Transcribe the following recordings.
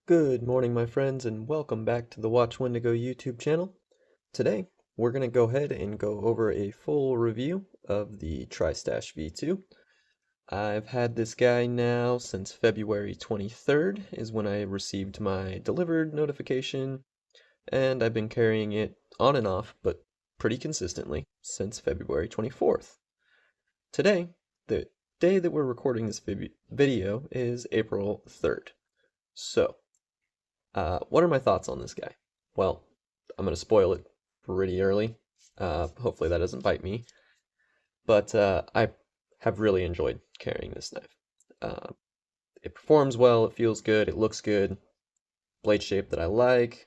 Good morning, my friends, and welcome back to the Watch Wendigo YouTube channel. Today, we're going to go ahead and go over a full review of the Tristache V2. I've had this guy now since February 23rd is when I received my delivered notification, and I've been carrying it on and off, but pretty consistently, since February 24th. Today, the day that we're recording this video is April 3rd. So, what are my thoughts on this guy? Well, I'm going to spoil it pretty early. Hopefully that doesn't bite me. But I have really enjoyed carrying this knife. It performs well, it feels good, it looks good. Blade shape that I like.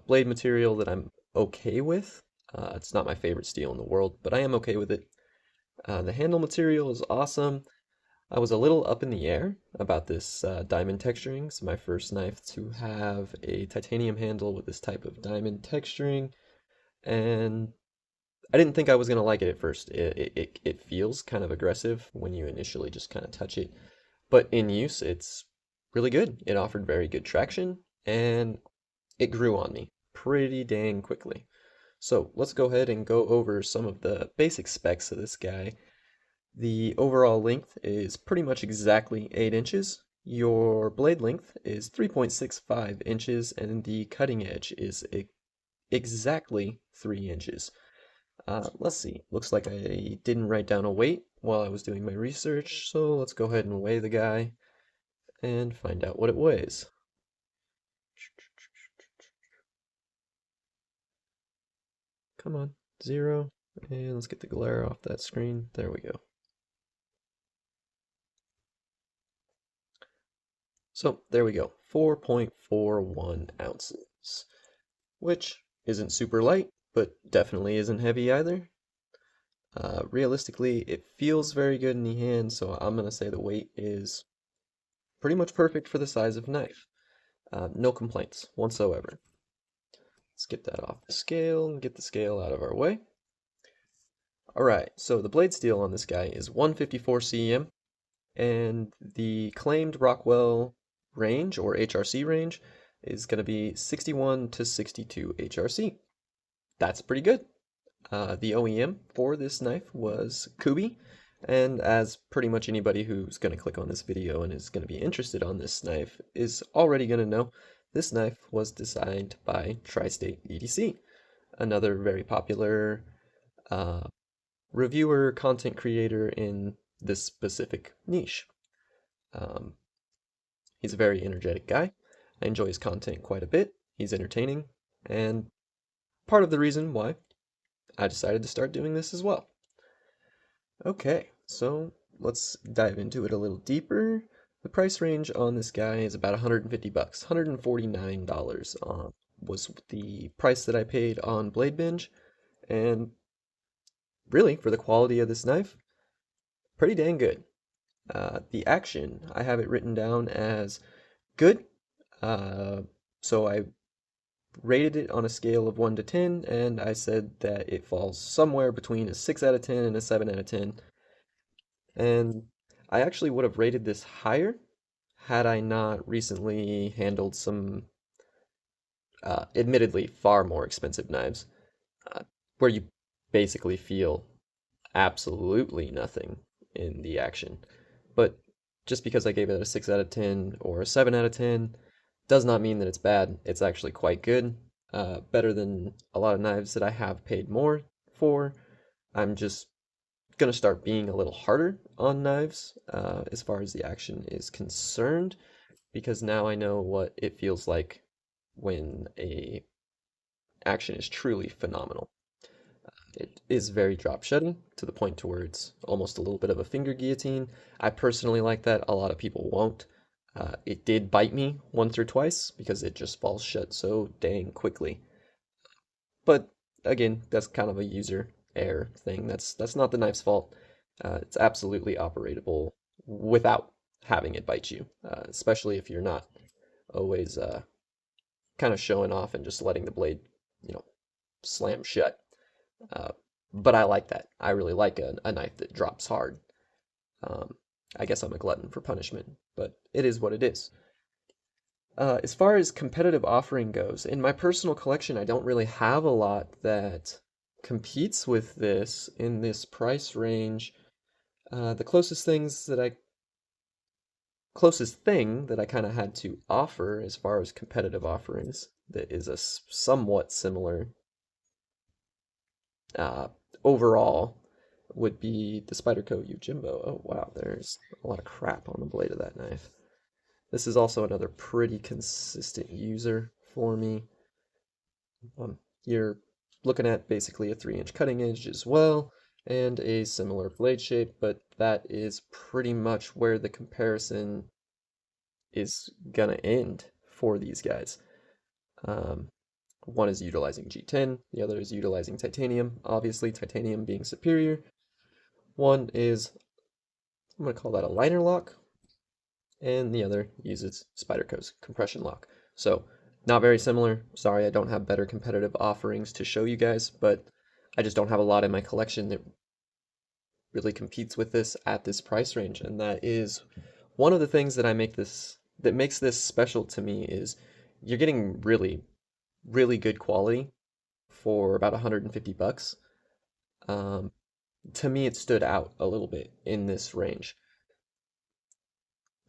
Blade material that I'm okay with. It's not my favorite steel in the world, but I am okay with it. The handle material is awesome. I was a little up in the air about this diamond texturing. It's my first knife to have a titanium handle with this type of diamond texturing, and I didn't think I was going to like it at first. It feels kind of aggressive when you initially just kind of touch it, but in use, it's really good. It offered very good traction, and it grew on me pretty dang quickly. So let's go ahead and go over some of the basic specs of this guy. The overall length is pretty much exactly 8 inches. Your blade length is 3.65 inches, and the cutting edge is exactly 3 inches. Let's see. Looks like I didn't write down a weight while I was doing my research, so let's go ahead and weigh the guy and find out what it weighs. Come on, 0. And let's get the glare off that screen. There we go. So there we go, 4.41 ounces, which isn't super light, but definitely isn't heavy either. Realistically, it feels very good in the hand, so I'm going to say the weight is pretty much perfect for the size of knife. No complaints whatsoever. Let's get that off the scale and get the scale out of our way. Alright, so the blade steel on this guy is 154 cm, and the claimed Rockwell range, or HRC range, is going to be 61 to 62 HRC. That's pretty good. The OEM for this knife was Kubi, and as pretty much anybody who's going to click on this video and is going to be interested on this knife is already going to know, this knife was designed by Tri-State EDC, another very popular reviewer, content creator in this specific niche. He's a very energetic guy. I enjoy his content quite a bit. He's entertaining, and part of the reason why I decided to start doing this as well. Okay, so let's dive into it a little deeper. The price range on this guy is about 150 bucks. $149 was the price that I paid on Blade Binge, and really, for the quality of this knife, pretty dang good. The action, I have it written down as good. So I rated it on a scale of 1 to 10, and I said that it falls somewhere between a 6 out of 10 and a 7 out of 10. And I actually would have rated this higher had I not recently handled some, admittedly, far more expensive knives, where you basically feel absolutely nothing in the action. But just because I gave it a 6 out of 10 or a 7 out of 10 does not mean that it's bad. It's actually quite good. Better than a lot of knives that I have paid more for. I'm just going to start being a little harder on knives as far as the action is concerned, because now I know what it feels like when a action is truly phenomenal. It is very drop shutting to the point to where it's almost a little bit of a finger guillotine. I personally like that. A lot of people won't. It did bite me once or twice because it just falls shut so dang quickly. But again, that's kind of a user error thing. That's not the knife's fault. It's absolutely operatable without having it bite you, especially if you're not always kind of showing off and just letting the blade, slam shut. But I like that. I really like a knife that drops hard. I guess I'm a glutton for punishment, but it is what it is. As far as competitive offering goes, in my personal collection, I don't really have a lot that competes with this in this price range. The closest thing that I kind of had to offer as far as competitive offerings that is a somewhat similar uh, overall would be the Spyderco Yojimbo. Oh wow, there's a lot of crap on the blade of that knife. This is also another pretty consistent user for me. You're looking at basically a 3-inch cutting edge as well, and a similar blade shape, but that is pretty much where the comparison is gonna end for these guys. Um, one is utilizing G10, the other is utilizing titanium, obviously titanium being superior. One is, I'm gonna call that a liner lock, and the other uses Spyderco's compression lock. So not very similar. Sorry, I don't have better competitive offerings to show you guys, but I just don't have a lot in my collection that really competes with this at this price range. And that is one of the things that makes this special to me is you're getting really good quality for about 150 bucks. Um, to me, it stood out a little bit in this range.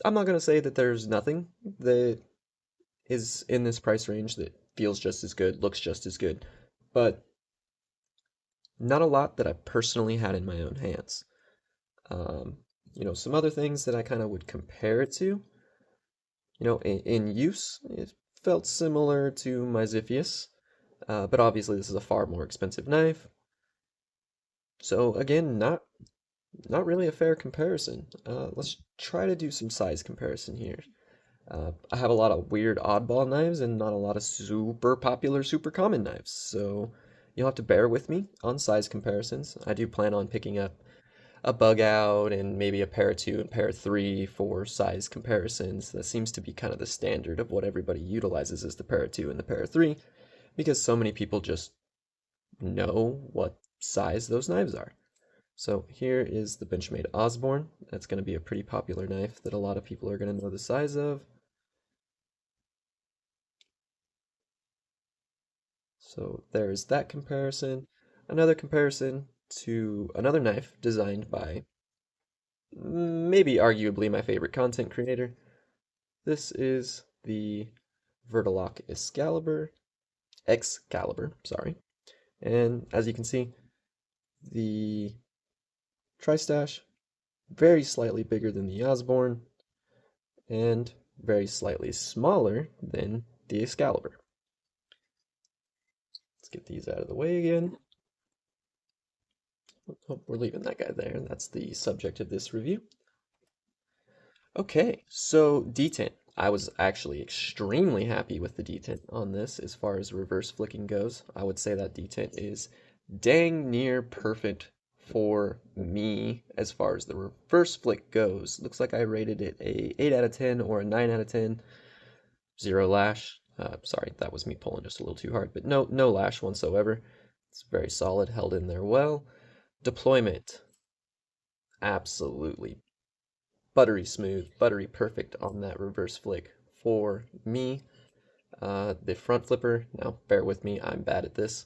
I'm not going to say that there's nothing that is in this price range that feels just as good, looks just as good, but not a lot that I personally had in my own hands. Um, some other things that I kind of would compare it to, in use, it felt similar to my Ziphius, but obviously this is a far more expensive knife. So again, not really a fair comparison. Let's try to do some size comparison here. I have a lot of weird oddball knives and not a lot of super popular, super common knives, so you'll have to bear with me on size comparisons. I do plan on picking up a bug out and maybe a pair 2 and pair 3 for size comparisons. That seems to be kind of the standard of what everybody utilizes is the pair 2 and the pair 3 because so many people just know what size those knives are. So here is the Benchmade Osborne. That's going to be a pretty popular knife that a lot of people are going to know the size of. So there's that comparison. Another comparison to another knife designed by maybe arguably my favorite content creator. This is the Vertilock Excalibur, sorry. And as you can see, the Tristache, very slightly bigger than the Osborne, and very slightly smaller than the Excalibur. Let's get these out of the way again. Oh, we're leaving that guy there, and that's the subject of this review. Okay, so detent. I was actually extremely happy with the detent on this as far as reverse flicking goes. I would say that detent is dang near perfect for me as far as the reverse flick goes. Looks like I rated it a 8 out of 10 or a 9 out of 10. Zero lash. Sorry, that was me pulling just a little too hard, but no lash whatsoever. It's very solid, held in there well. Deployment, absolutely buttery smooth, buttery perfect on that reverse flick for me. The front flipper, now bear with me, I'm bad at this.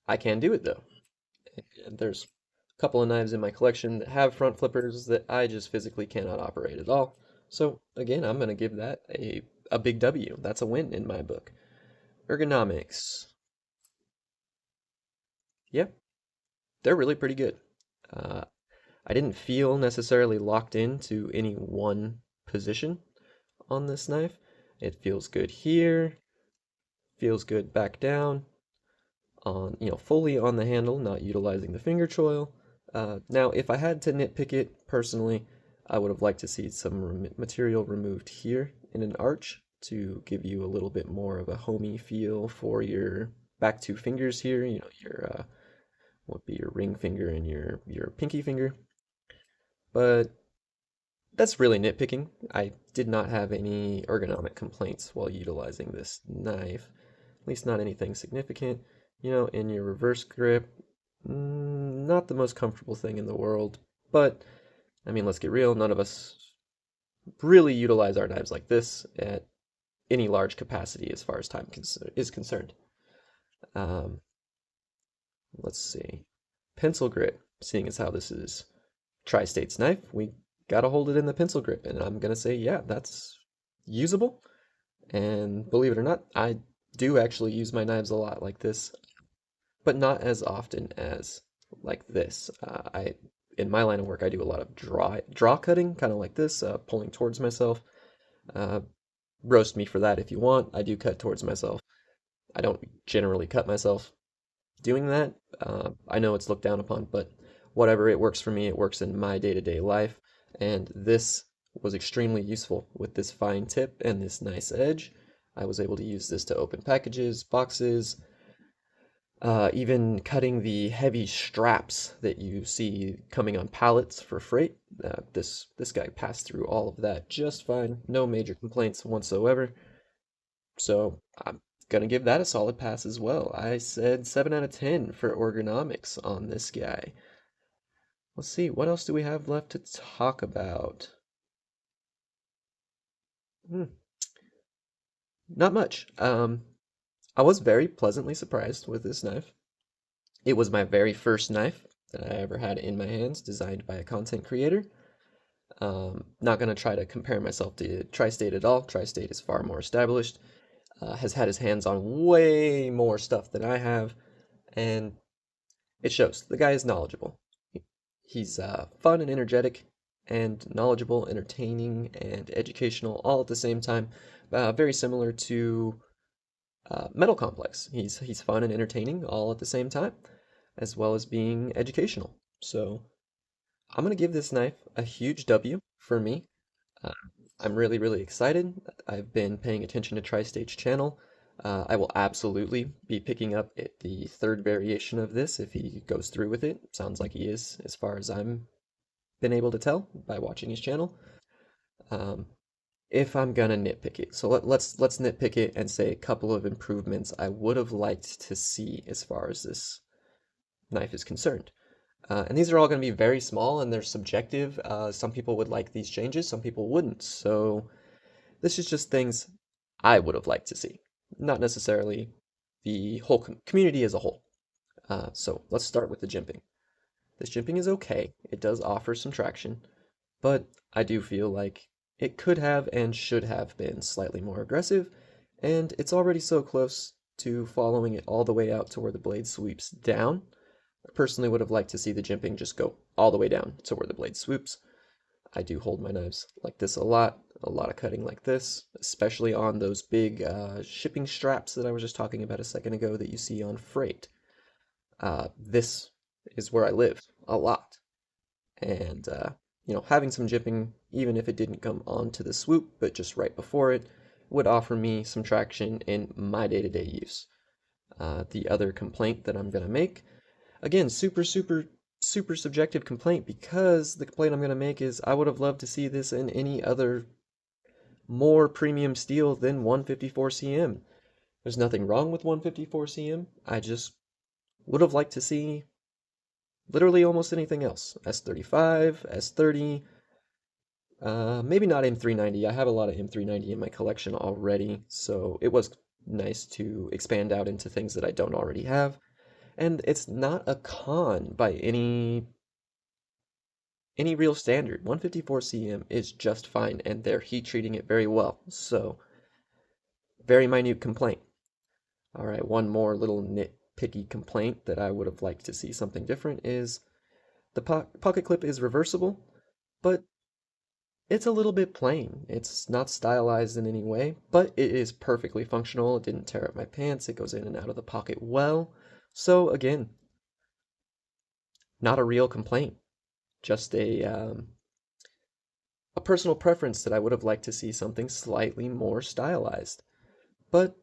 I can do it though. And there's a couple of knives in my collection that have front flippers that I just physically cannot operate at all. So again, I'm going to give that a big W. That's a win in my book. Ergonomics. Yep, they're really pretty good. Uh, I didn't feel necessarily locked into any one position on this knife. It feels good here, feels good back down, on, fully on the handle, not utilizing the finger choil. Now, if I had to nitpick it personally, I would have liked to see some material removed here in an arch to give you a little bit more of a homey feel for your back two fingers here, your would be your ring finger and your pinky finger. But that's really nitpicking. I did not have any ergonomic complaints while utilizing this knife, at least not anything significant. In your reverse grip, not the most comfortable thing in the world, but I mean, let's get real, none of us really utilize our knives like this at any large capacity as far as time is concerned. Um, let's see. Pencil grip, seeing as how this is Tri-State's knife, we gotta hold it in the pencil grip, and I'm gonna say, yeah, that's usable. And believe it or not, I do actually use my knives a lot like this, but not as often as like this. In my line of work, I do a lot of draw cutting, kind of like this, pulling towards myself. Uh, Roast me for that if you want. I do cut towards myself. I don't generally cut myself doing that. I know it's looked down upon, but whatever, it works for me. It works in my day-to-day life, and this was extremely useful with this fine tip and this nice edge. I was able to use this to open packages, boxes, even cutting the heavy straps that you see coming on pallets for freight. This guy passed through all of that just fine, no major complaints whatsoever. So I'm gonna give that a solid pass as well. I said 7 out of 10 for ergonomics on this guy. Let's see, what else do we have left to talk about? Hmm, not much. I was very pleasantly surprised with this knife. It was my very first knife that I ever had in my hands, designed by a content creator. Not gonna try to compare myself to Tri-State at all. Tri-State is far more established, has had his hands on way more stuff than I have, and it shows. The guy is knowledgeable. He's fun and energetic, and knowledgeable, entertaining, and educational all at the same time. Very similar to Metal Complex. He's fun and entertaining all at the same time, as well as being educational. So I'm gonna give this knife a huge W for me. Uh, I'm really, really excited. I've been paying attention to Tri-State's channel. I will absolutely be picking up the third variation of this if he goes through with it. Sounds like he is, as far as I'm been able to tell by watching his channel. Um, if I'm gonna nitpick it, so let's nitpick it and say a couple of improvements I would have liked to see as far as this knife is concerned. And these are all going to be very small and they're subjective. Some people would like these changes, some people wouldn't. So this is just things I would have liked to see, not necessarily the whole community as a whole. So let's start with the jimping. This jimping is okay. It does offer some traction, but I do feel like it could have and should have been slightly more aggressive, and it's already so close to following it all the way out to where the blade sweeps down. I personally would have liked to see the jimping just go all the way down to where the blade swoops. I do hold my knives like this a lot of cutting like this, especially on those big shipping straps that I was just talking about a second ago that you see on freight. This is where I live a lot, and having some jimping, even if it didn't come onto the swoop, but just right before it, would offer me some traction in my day-to-day use. The other complaint that I'm going to make, again, super, super, super subjective complaint, because the complaint I'm going to make is I would have loved to see this in any other more premium steel than 154 cm. There's nothing wrong with 154 cm. I just would have liked to see literally almost anything else. S35, S30, maybe not M390. I have a lot of M390 in my collection already, so it was nice to expand out into things that I don't already have. And it's not a con by any real standard. 154 cm is just fine, and they're heat treating it very well. So, very minute complaint. All right, one more little nitpicky complaint that I would have liked to see something different is the pocket clip is reversible, but it's a little bit plain. It's not stylized in any way, but it is perfectly functional. It didn't tear up my pants. It goes in and out of the pocket well. So again, not a real complaint, just a personal preference that I would have liked to see something slightly more stylized. But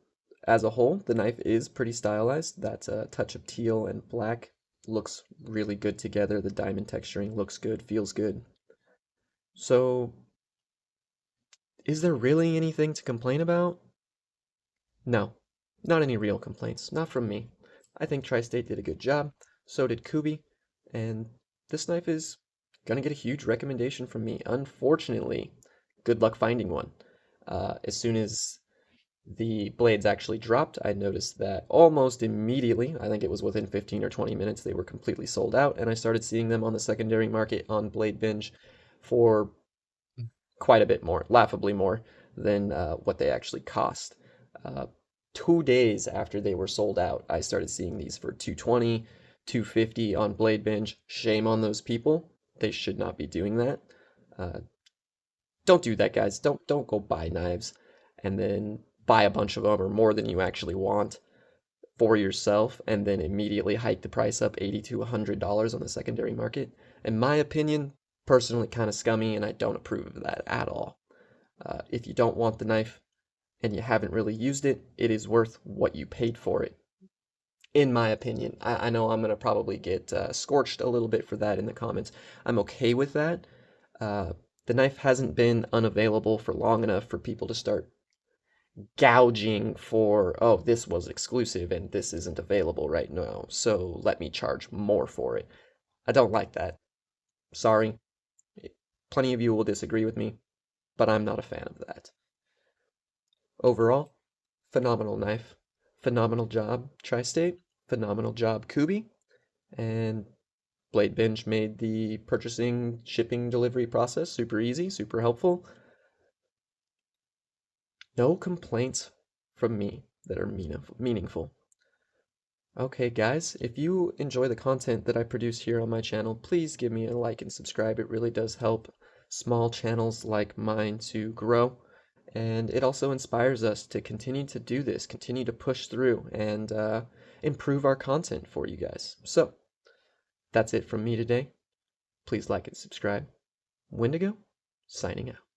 as a whole, the knife is pretty stylized. That touch of teal and black looks really good together. The diamond texturing looks good, feels good. So, is there really anything to complain about? No, not any real complaints, not from me. I think Tri-State did a good job, so did Kubi, and this knife is gonna get a huge recommendation from me. Unfortunately, good luck finding one. As soon as the blades actually dropped, I noticed that almost immediately, I think it was within 15 or 20 minutes, they were completely sold out, and I started seeing them on the secondary market on Blade Binge for quite a bit more, laughably more than what they actually cost. Uh, 2 days after they were sold out, I started seeing these for 220, 250 on Blade Binge. Shame on those people. They should not be doing that. Uh, don't do that, guys. Don't go buy knives and then buy a bunch of them or more than you actually want for yourself and then immediately hike the price up 80 to $100 on the secondary market. In my opinion, personally kind of scummy, and I don't approve of that at all. If you don't want the knife and you haven't really used it, it is worth what you paid for it. In my opinion, I know I'm going to probably get scorched a little bit for that in the comments. I'm okay with that. Uh, the knife hasn't been unavailable for long enough for people to start gouging for, oh, this was exclusive and this isn't available right now, so let me charge more for it. I don't like that. Sorry. Plenty of you will disagree with me, but I'm not a fan of that. Overall, phenomenal knife. Phenomenal job, Tri-State. Phenomenal job, Kubi. And Blade Binge made the purchasing, shipping, delivery process super easy, super helpful. No complaints from me that are meaningful. Okay, guys, if you enjoy the content that I produce here on my channel, please give me a like and subscribe. It really does help small channels like mine to grow. And it also inspires us to continue to do this, continue to push through and improve our content for you guys. So, that's it from me today. Please like and subscribe. Wendigo, signing out.